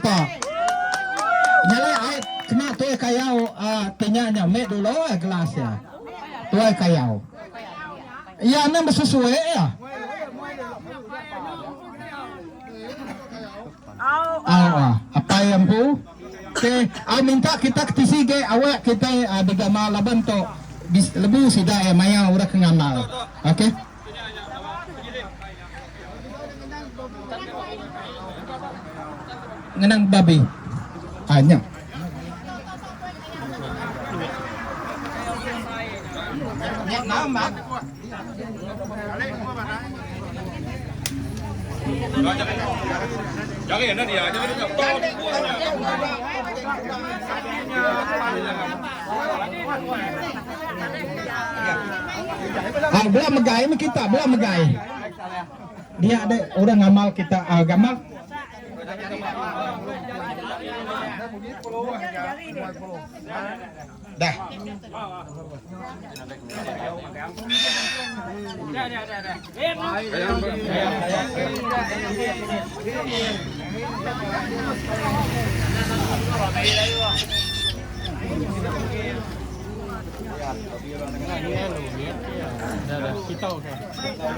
kota. Nyala ai kena tuai kayau tinyanya me dulu gelas ya. Tuai kayau. Iya na sesuai ya. Apa yang bu? Oke, minta kita ketisige awak kita digama laban to lebih sida ya maya udah kengamal. Oke. Ngenang babi. Hanya. Jangan dia, jangan belah megai kita, belah megai. Dia ada orang ngamal kita gamal. Dah. Kita oke.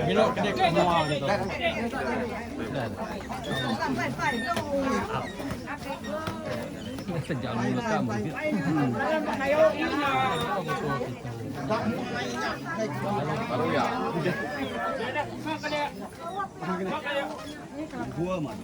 Belok ke dek semua gitu. Sejak mulut kamu. Baru ya. Gua mah.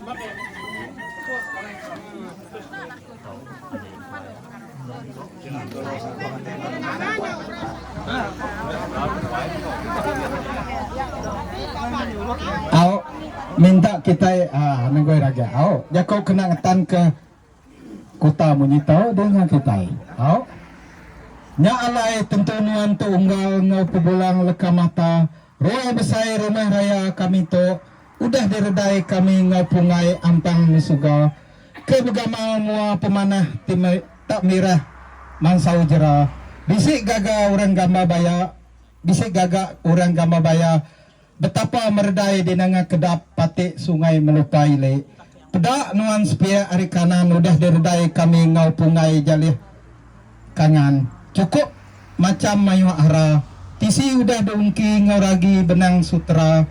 Minta kita nenggoy raga. Jakau kena ngetan ke kota Munyito dengan kita. Nya alai tentuan tu unggal ngau pebulang leka mata. Roya besai rumah raya kami to udah diredai kami ngau pungai ampang misuga. Ke begama mua pemanah tak mirah mansau jera. Bisik gaga orang gamba baya. Bisik gaga orang gamba baya. Betapa meredai di nanga kedap patik sungai melupai le. Pedak nuan sepia hari kanan udah diredai kami ngau pungai jalih kangan. Cukup macam mayu ara. Tisi udah diungki ngau ragi benang sutra.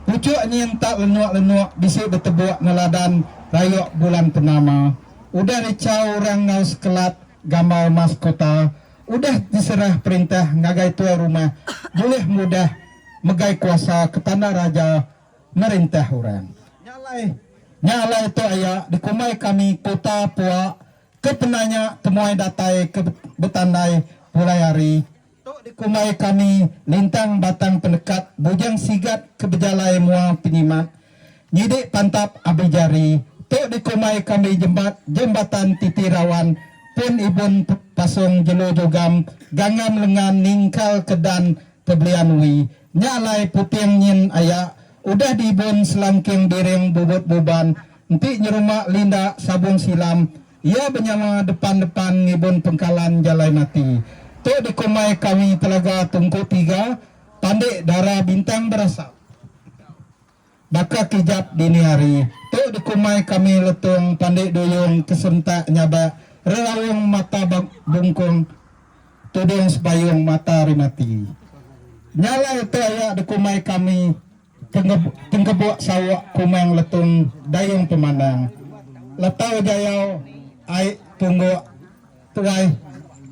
Pucuk ni yang tak lenuak-lenuak bisik bertebuak neladan rayok bulan penama. Udah dicau orang ngau sekelat gambar mas kota. Udah diserah perintah ngagai tua rumah. Boleh mudah megai kuasa ke tanah raja merintah orang. Nyalai itu ayah dikumai kami kota puak ke penanya temuai datai ke betandai mulai hari. Tok dikumai kami lintang batang pendekat bujang sigat ke bejalai mua penyimat. Nyidik pantap abijari. Tok dikumai kami jembatan titirawan pun ibun pasung jelo jogam gangam lengan ningkal kedan pebelian wi. Nyalai puting nyin ayak udah dibun selangking dereng bubut buban nanti nyeruma linda sabung silam ia benyama depan-depan ngibun pengkalan jalai mati tu dikumai kami telaga tungku 3 pandai darah bintang berasap baka kijap dini hari tu dikumai kami letung pandai doyong kesentak nyaba relawang mata bungkung tudung sebayung mata rimati. Nyala itu ayak dikumai kami tenggebuk sawak kumang letung dayung pemandang. Letau jayau ai tunggu tuai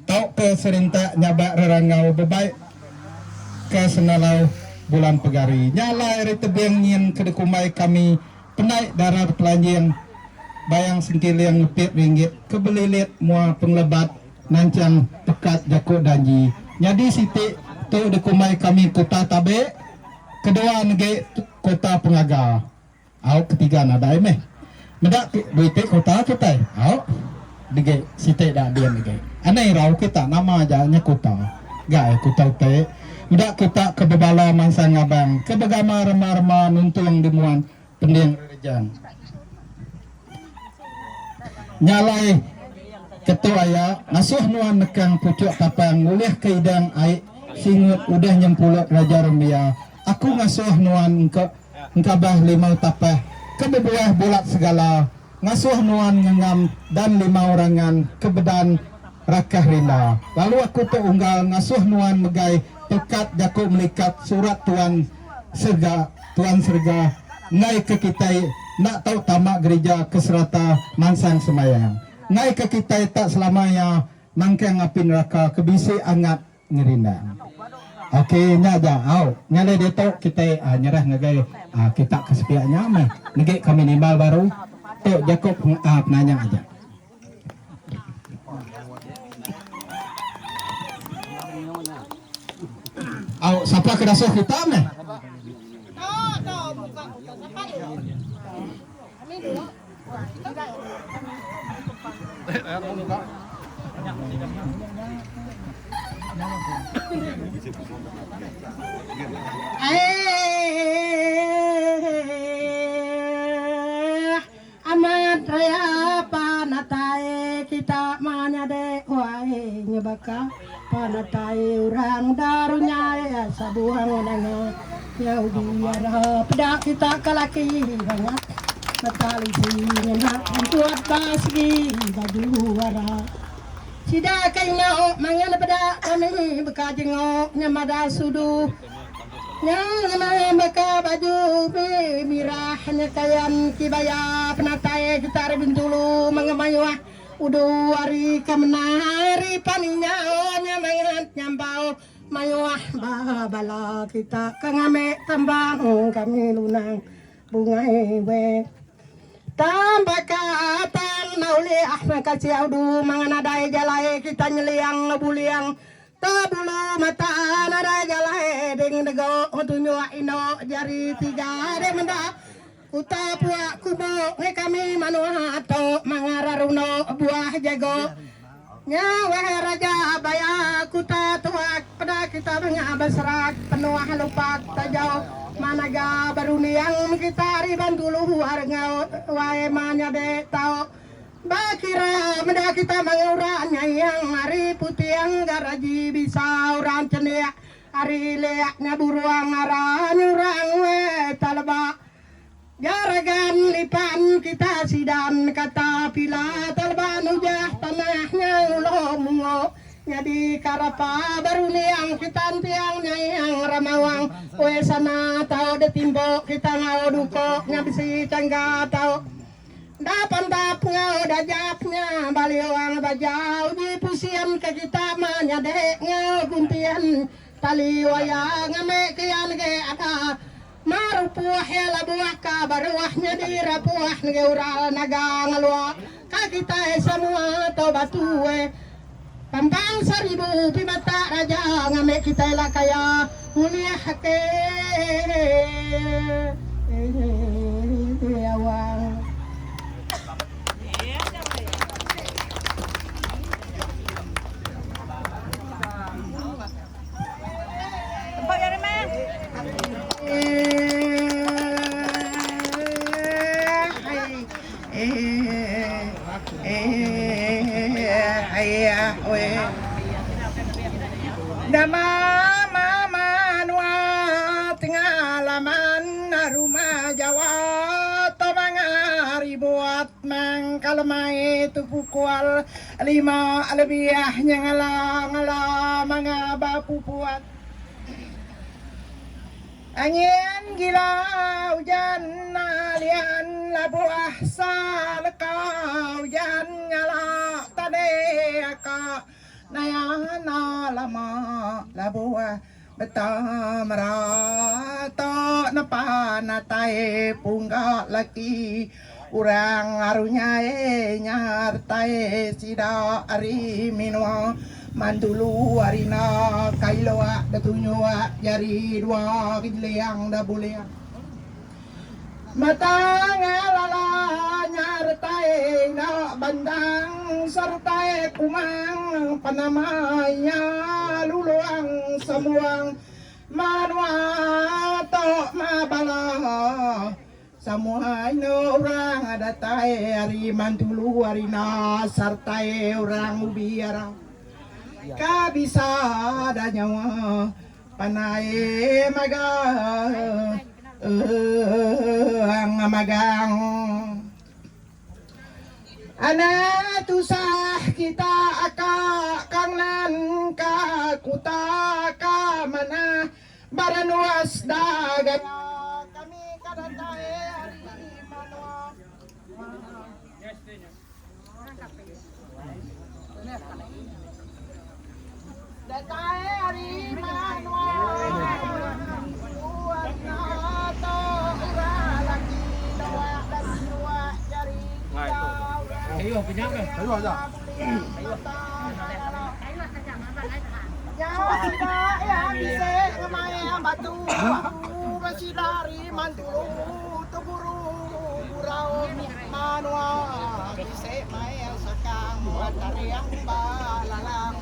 tau ke serintak nyabak rerangau bebaik ke senalau bulan pegari. Nyala eri tebing nyin ke dikumai kami penaik darar pelanjing bayang sengkiliang lepit ringgit kebelilit mua penglebat nancang pekat jakuk danji. Nyadi sitik tu dikumai kami kota Tabe, kedua negeri kota Pengaga. Ketiga nada meh. Medak duit kota kita. Dige site dah dia dige. Anai rau kita nama aja nya kota. Gai kota te. Medak kita kebebala mangsa ngabang, kebegama remar-remar nuntung dimuan pending rejang. Nyalai ketua ya ngasuh nuan nekang pucuk tapang ngulih ke idang ai singut udah nyempuluk Raja Rumbia. Aku ngasuh nuan engkabah limau tapah kebebuah bulat segala ngasuh nuan ngengam dan 5 orangan kebedan rakah rinda. Lalu aku tu unggal ngasuh nuan megai pekat jaku melikat surat tuan serga ngai ke kita nak tahu tamak gereja keserata mansang semayang. Ngai ke kita tak selamanya mangkang api neraka kebisi angat ngerinda. Okey nya aja. Au, nyale dia tahu kita nyerah ngagai kita kesepiaknya mah. Ngagai kami nimbal baru. Tu Jakob penanya aja. Au, siapa kedasuh kita mah? Amat raya panatai kita manyade wae nyebaka panatai orang darunya ya sabuang nana Yahudiara pedak kita kalaki banget matali nyenak buat basgi baju wara sida kaina mangan pedak kami bekajengok nyamada sudu yang maka baju mirah nyekayan kibaya penatai kita bintulu mengemayuah udu hari kemenari paninya nyamangat nyambau mayuah babala kita kangame tambang kami lunang bunga we tambah katang nauli kasih udu manganadai jalai kita nyeliang ngebuliang tabulu mata nada jalai ding nego tunyo ino jari 3 de menda uta puak kubo kami manuha to mangararuno buah jago nyawa raja baya kuta tuak pada kita mengabasrak penuh lupak tajau managa baruni yang kita riban dulu harga wae manya de tau bakira menda kita menguranya yang hari putih yang garaji bisa orang cenek hari leaknya buruang ngaran orang we talba jaragan lipan kita sidan kata pila talba nujah tanahnya ulomungo jadi karapa baruni yang kita tiangnya yang ramawang we sana tau de timbo kita ngau duko nyabisi cangga tau dapan dapnya dajapnya baliwang bajau di pusian ke kita manya deknya guntian tali wayang ame kian ke ada marupuah ya labuah ka baruahnya di rapuah nge ural naga ngalua ka kita semua to batue pampang 1000 pimata raja ngame kita la kaya mulia hake awang Dama mama nua tingalaman rumah Jawa tomangari buat mangkalemai tu pukul 5 lebiahnya ngala mga bapu buat angin gila hujan nalian labuah salekau hujan nyala tade ka nayana lama labuah betamarato napanatay pungga laki urang arunya nyartai sida ari minwa mandulu arina kailoa datunyua jari 2 kidleang da buleang matang lala nyartai na bandang sartai kumang panamaya luluang samuang manwa to mabala samuai no orang adatai ari mandulu arina sartai orang ubiara kabisa ada nyawa panai magang ang magang Ana tusah kita kangnan ka kuta ka mana baranuas dagat kami kadatae hari manwa datae hari manwa buat nato ura lagi dawa dan dua jari Ayo, pinjam ke? Ayo aja. Ya tidak ya bisa kemaya batu masih dari mantulu tuguru burau manua bisa maya sakang buat yang balalang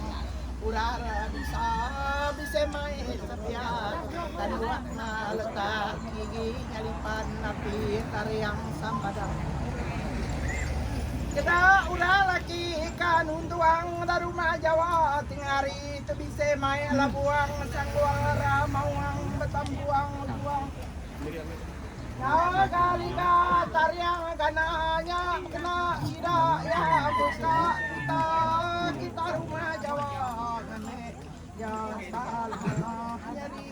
urara bisa maya sepiak dan buat letak gigi nyalipan napi tariang sampadang. Kita udah laki ikan untuang dari rumah Jawa tingari itu bisa main labuang sangguang ramauang betambuang buang ya kali tariang kananya kena tidak ya buka kita rumah Jawa kene ya salah jadi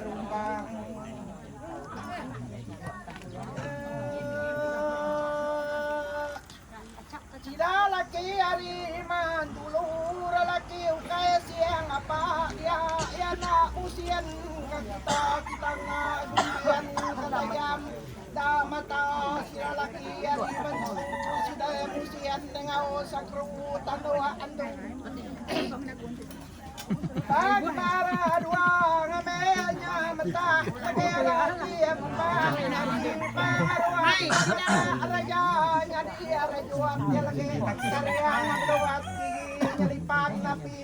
rumpang Cida laki hari man dulur laki ukay siang apa dia ya na usian kita ngagulian kadayam da mata sila laki hari man sida usian tengau sakru tandoa andung Pag para dua ngamenya mata kaya dia membangun para raja nyadi raja dia lagi karya dua nyelipat napi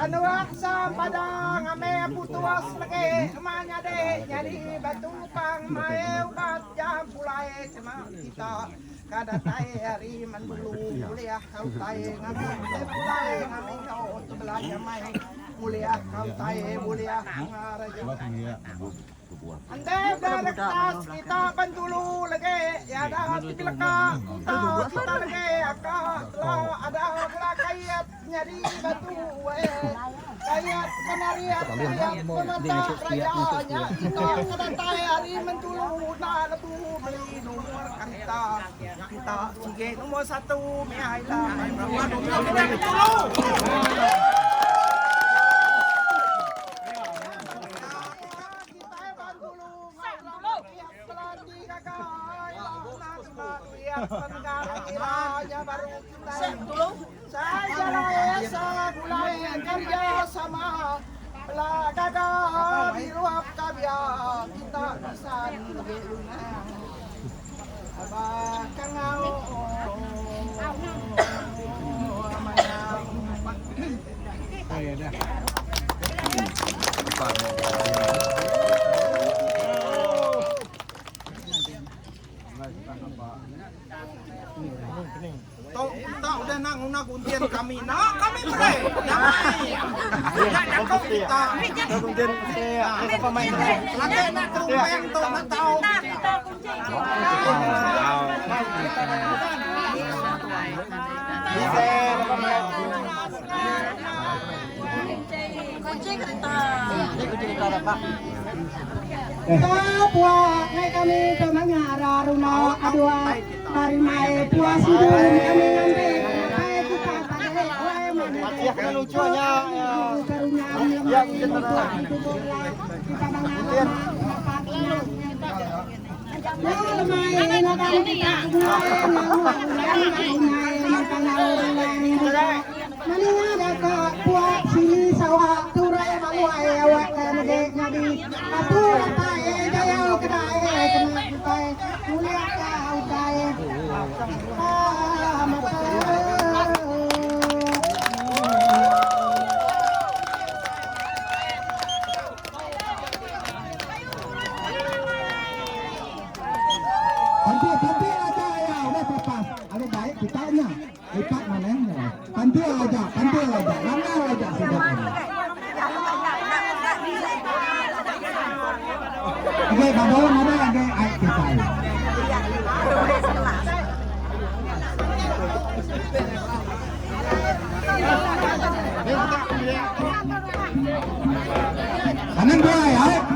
tanduak sa padang ame putuas lagi emanya de nyadi batu pang mae ubat jam pulai cema kita kada tai hari mandulu kuliah kau tai ngami pulai ngami kau tu belanja mai mulia kau tai mulia ngaraja ande beraktas kita bantulu lagi ya ada pilaka kita lagi aka ada kayat nyari batu kayat kanariat kayat penata rayanya kita kada tai hari mandulu na lebu beli nomor kita sige nomor 1 mihai lah saya mulai kerja sama belakang biruap kabia kita bisa lebih lunak abah kangau Tahu udah nang kuntian kami pre damai nak kita kuntian apa main lagi nak tumpeng tu nak tahu buat kami temannya Raruna adua dari mai puas hidup kami nanti kita pakai kita lucunya ya kita Manina ka puak sili sawah turai maluai awak kene ngadi atur tae jaya kedae kena tae mulia kau tae Tanti aja ya udah lepas ada baik kitanya lipat mana tanti aja langgar aja sudah Oke, kamu mana ada air kita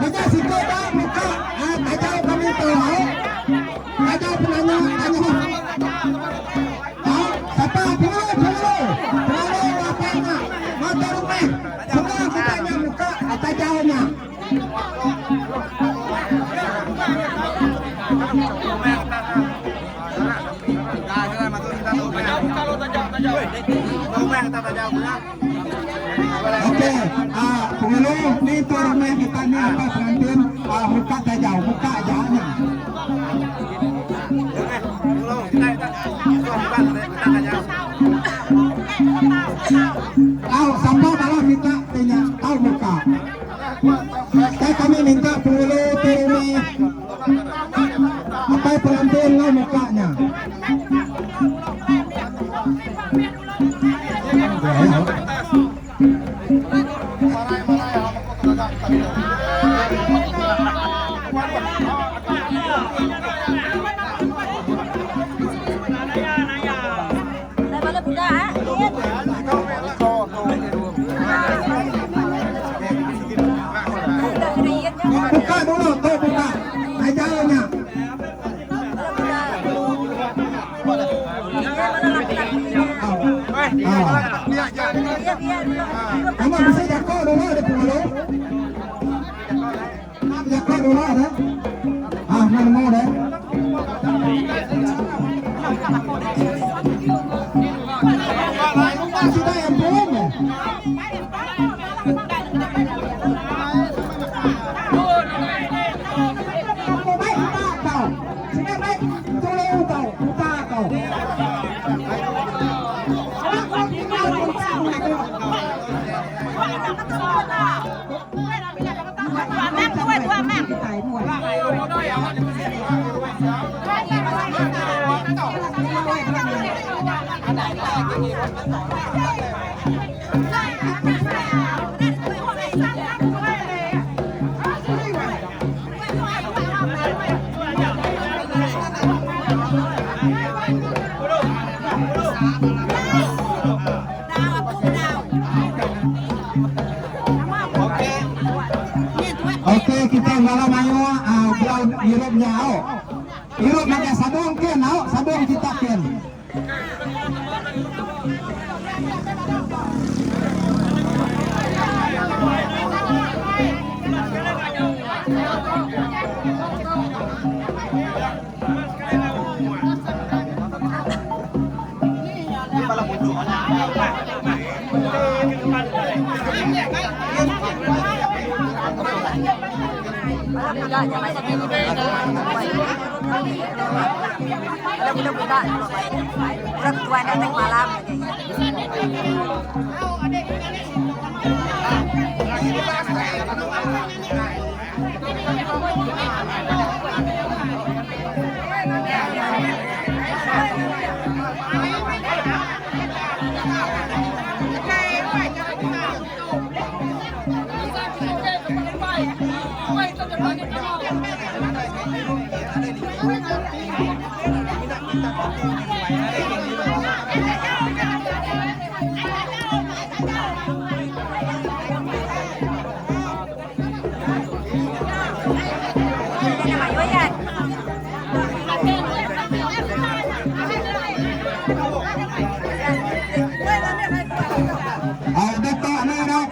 Bisa situ dah muka. Tajau kami tahu. Tajau penanya siapa dulu. Apanya? Motor rumah. Semua kitanya muka tajaunya. Oke, pengeluh ni tuan rumah kita ni apa pengantin muka tajau, muka ajaknya. Sampai malam minta tanya tahu muka. Kami minta pengeluh tuan rumah apa pengantin lah mukanya. Buka dulu, tuh buka. Tajaunya. Kamu bisa jago dulu ada pengeluh. Jago dulu ada. Mau deh. Sudah yang belum ya? Oke, kita malam ayo bulan Europe-nya au. Europe pakai sabun kan au, sabun kita kan.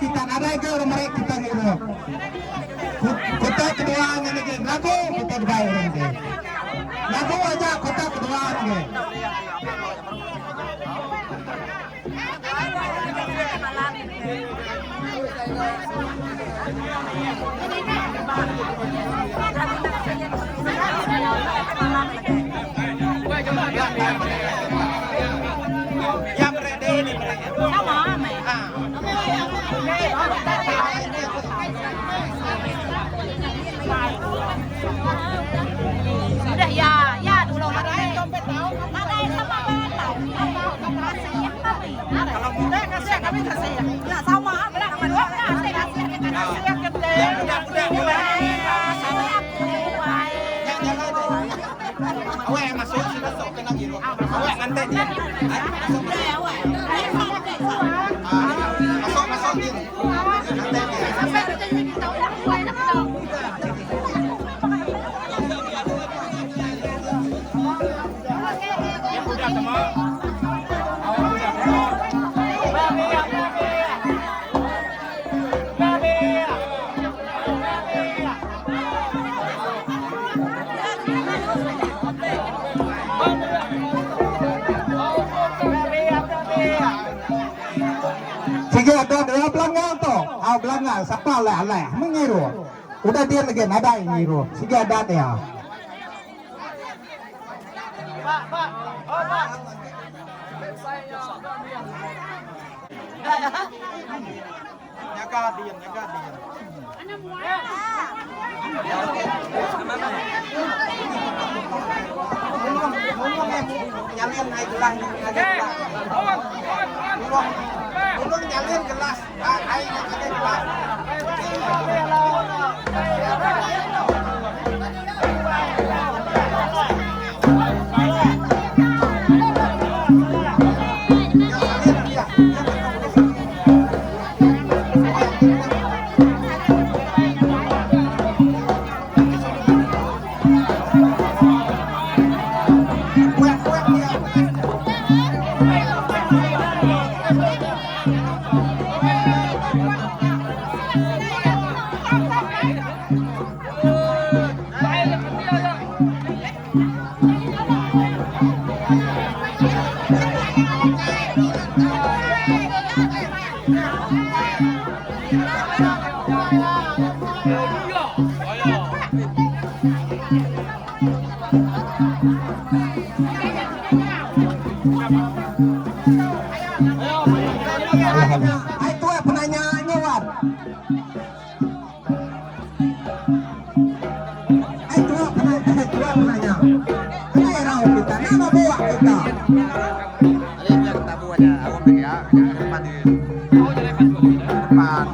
Kita ada ke mereka kita hidup. Kota kedua ini lagu kita bayar ini. Lagu aja kota kedua ini. Yang ready ini sama Udah ya dulu ada dompet tahu ada sama tahu kalau muda kasih kami kasih ya sama berapa dua kasih gede Awe masuk sini masuk ke nang giro. Awe nganten dia. Masuk gini. Nganten dia. sampai kita tahu siapa lah mengiru. Udah dia lagi nada ngiru. Sige ada ya. Jaga diam. Nyalin naik gelas, Ulung nyalin gelas, air yang ada gelas. Hai tua penanya nyewat. Hai tua penanya. Hai rau kita, nama buah kita. Yang kita buatnya, awam ya, depan di depan.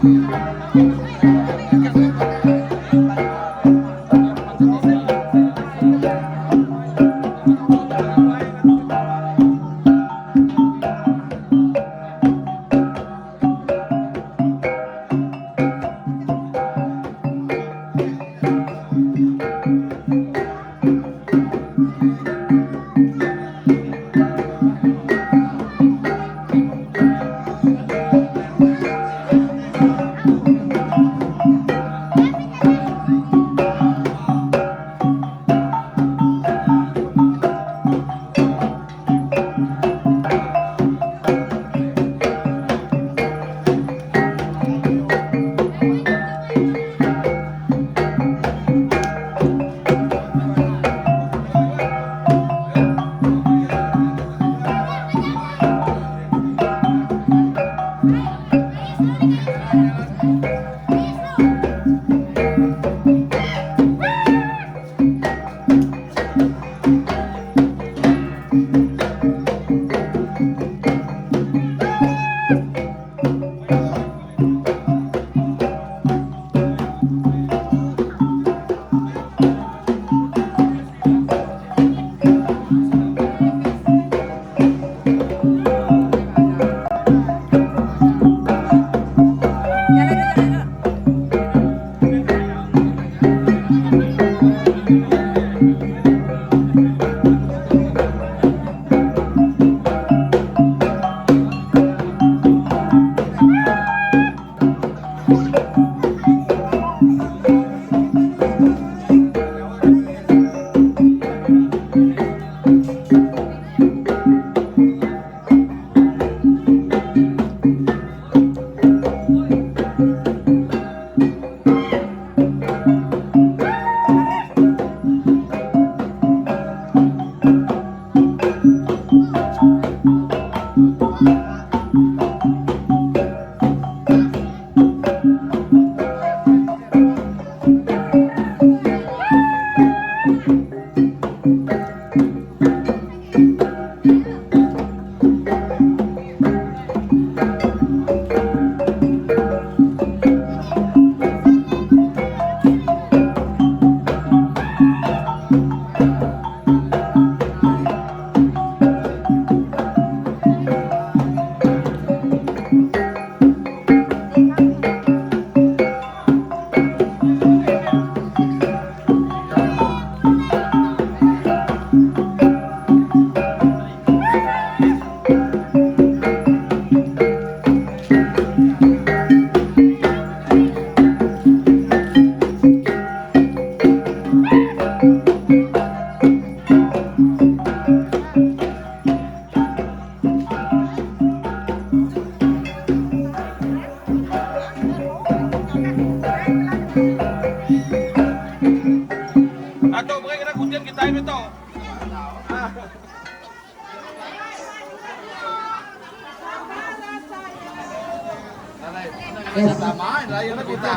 Sama, lain kita.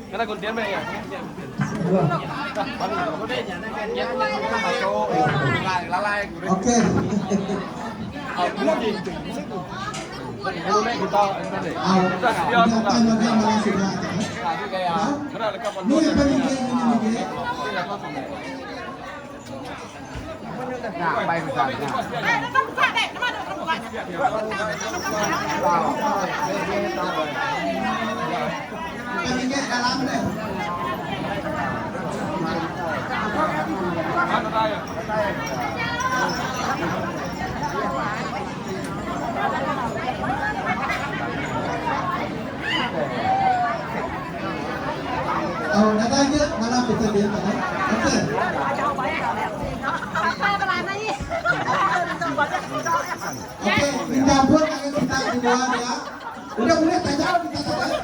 Karena kuntian ba ya? Lalai. Oke. Hello mek kita ini deh. Dia akan mengambil sudah. Tadi kayak gerak dekat Ini yang paling ini. Nah, baik misalnya. nó không phải đấy, nó mà được không phải. Paling dalam deh. Mana tayo? Oh, nadanya malah bisa dia kan? Oke. Oke, campur akan kita di bawah ya. Udah tajam kita saja.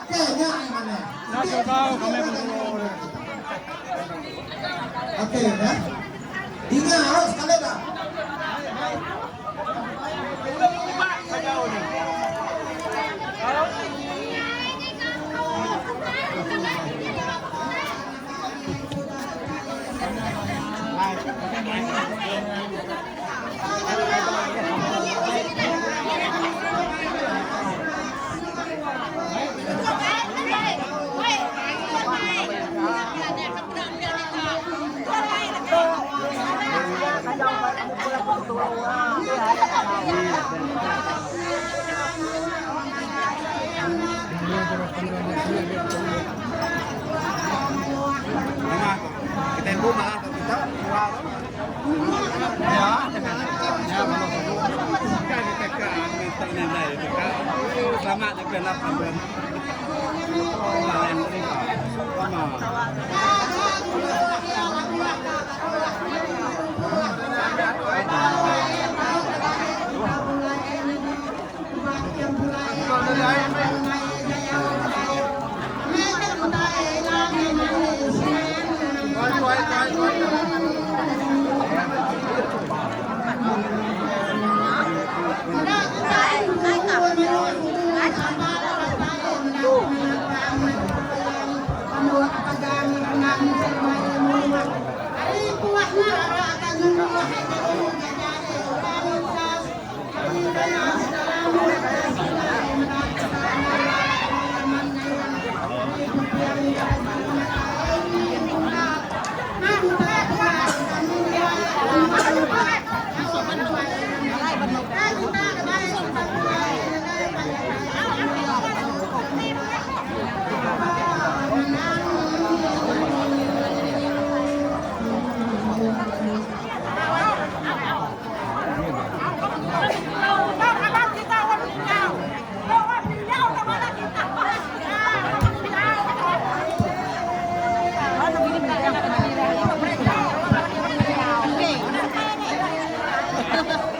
Oke, ya mana? Nasa tayo kami berdua. Oke ya. Ingat harus sekali dah. Kita yang rumah kita wow. Kan kita kan minta nenek kita selamat dengan 8 bulan. Lain mereka.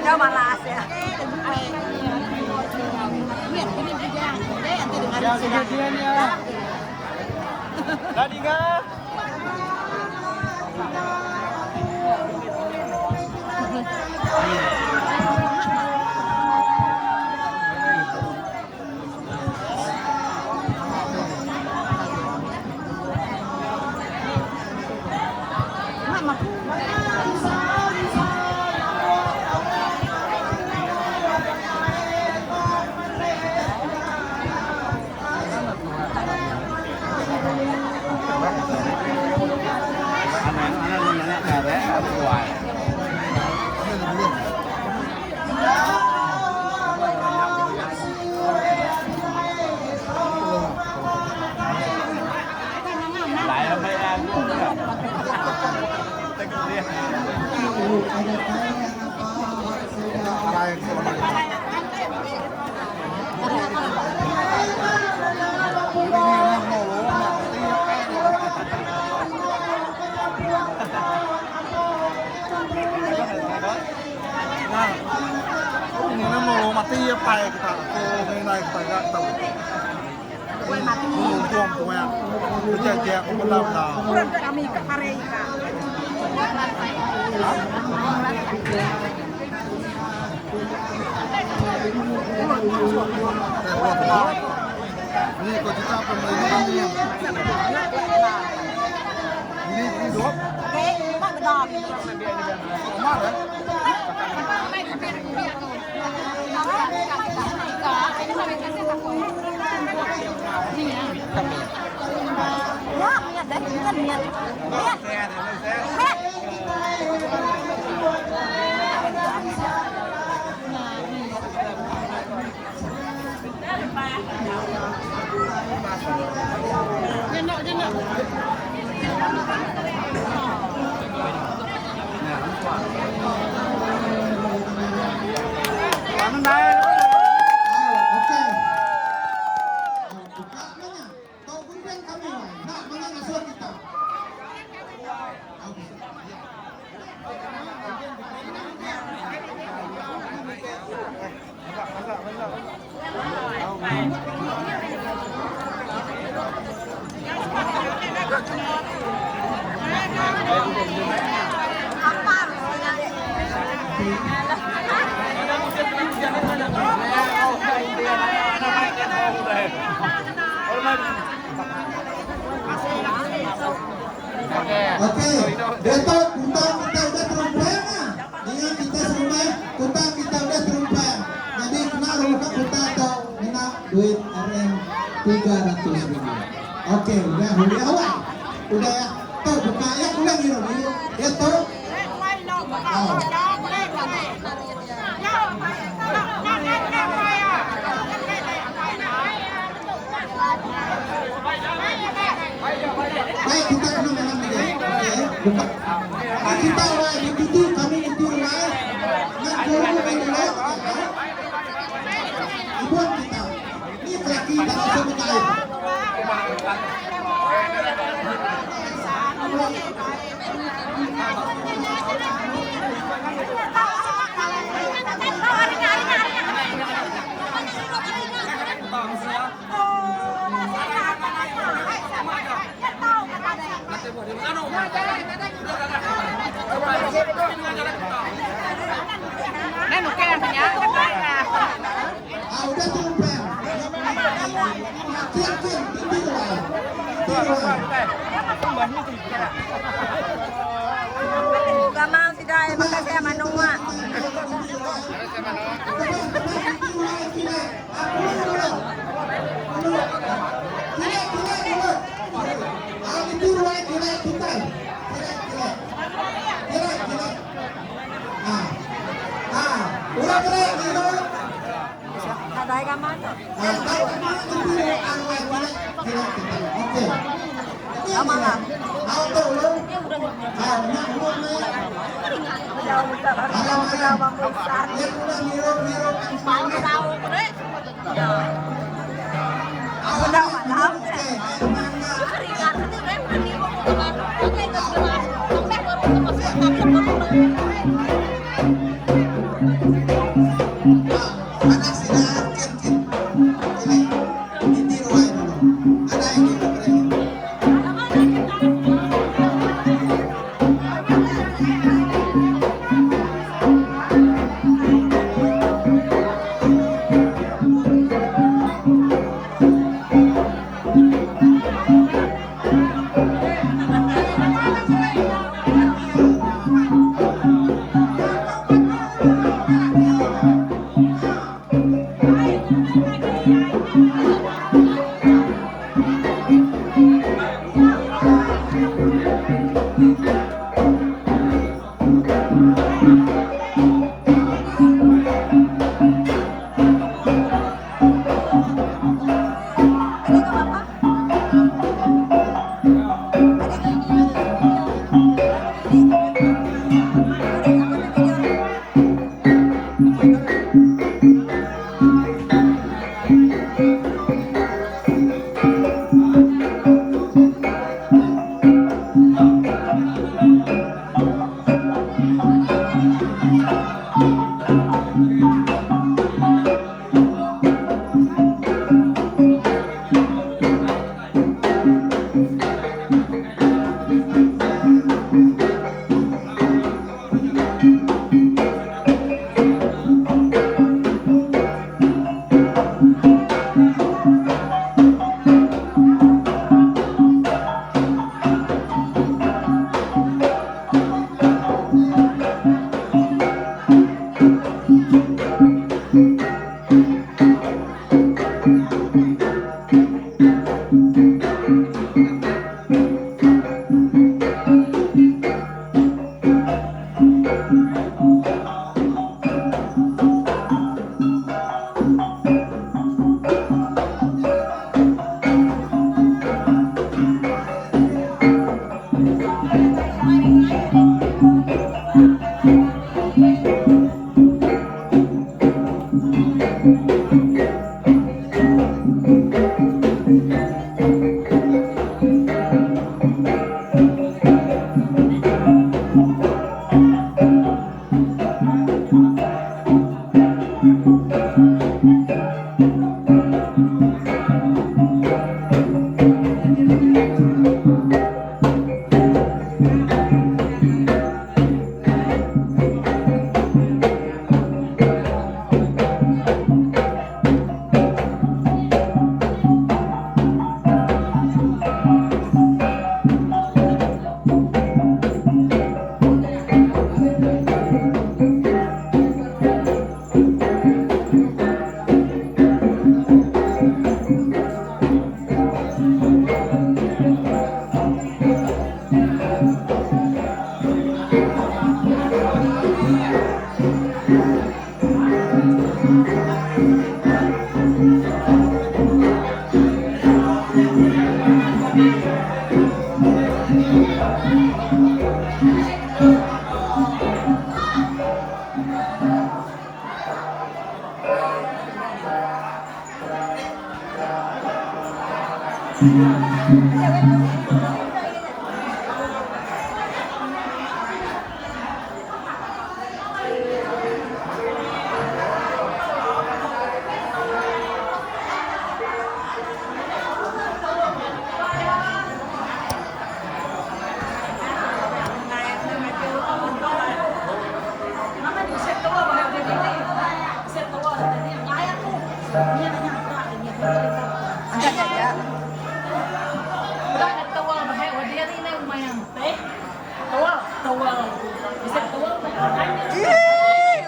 Đâu mà là sẽ Ya, kejadian ya. Tadi enggak? Berjajah ulang dah. Kurang kami ke Pareka. Ini kau cakap pemain ini. Ini dua. Oke, mak gedor. Mak kan? Ya, niat deh, niat. Niat. Oke, Datuk, kuntang kita udah terumpang. Dengan kita semua, kuntang kita udah terumpang. Jadi kena rumah kuntang atau kena duit RM 300.000. Oke, udah awal. Udah ya, tuh buka ya ulang gitu. Ya tuh. Baik, kita kena malam ini. Buka. Kita awal itu kami itu awal. Nggak ini lah. Ibuan kita. Ini lagi kita langsung buka. Udah tumpeng. Kian, Gamang si Dai, makasih ya Manua. Dai gamang. Gamang lah.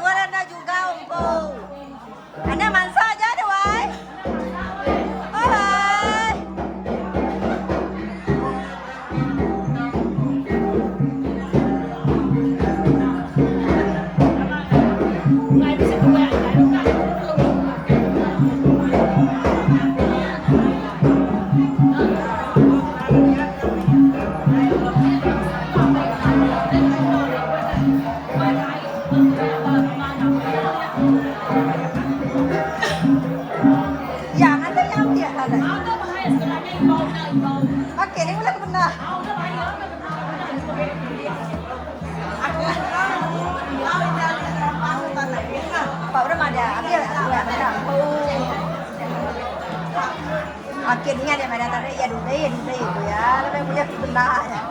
Wala na juga umpo. Ana mansa aja deh, wai. Hai. Jangan tuh yang dia ada. Oke, ini mulai benar. Pak udah ada, ambil dua benar. Akhirnya dia mana tadi ya dulu itu ya, lebih punya benar ya.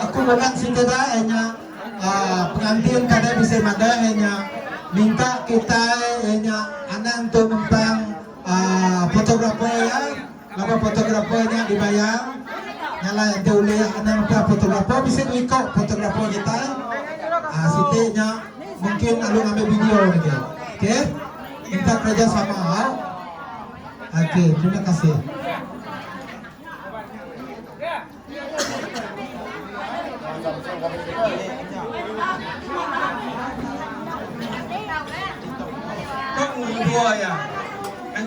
Aku bukan sintada hanya pengantin kada bisa mada hanya minta kita hanya anak untuk numpang fotografer ya, apa fotografernya dibayar nyala yang diulih anak numpang fotografer bisa ikut fotografer kita sitinya mungkin lalu ambil video lagi, oke? Minta kerja sama, oke? Terima kasih. Kok ngumur ya? Kan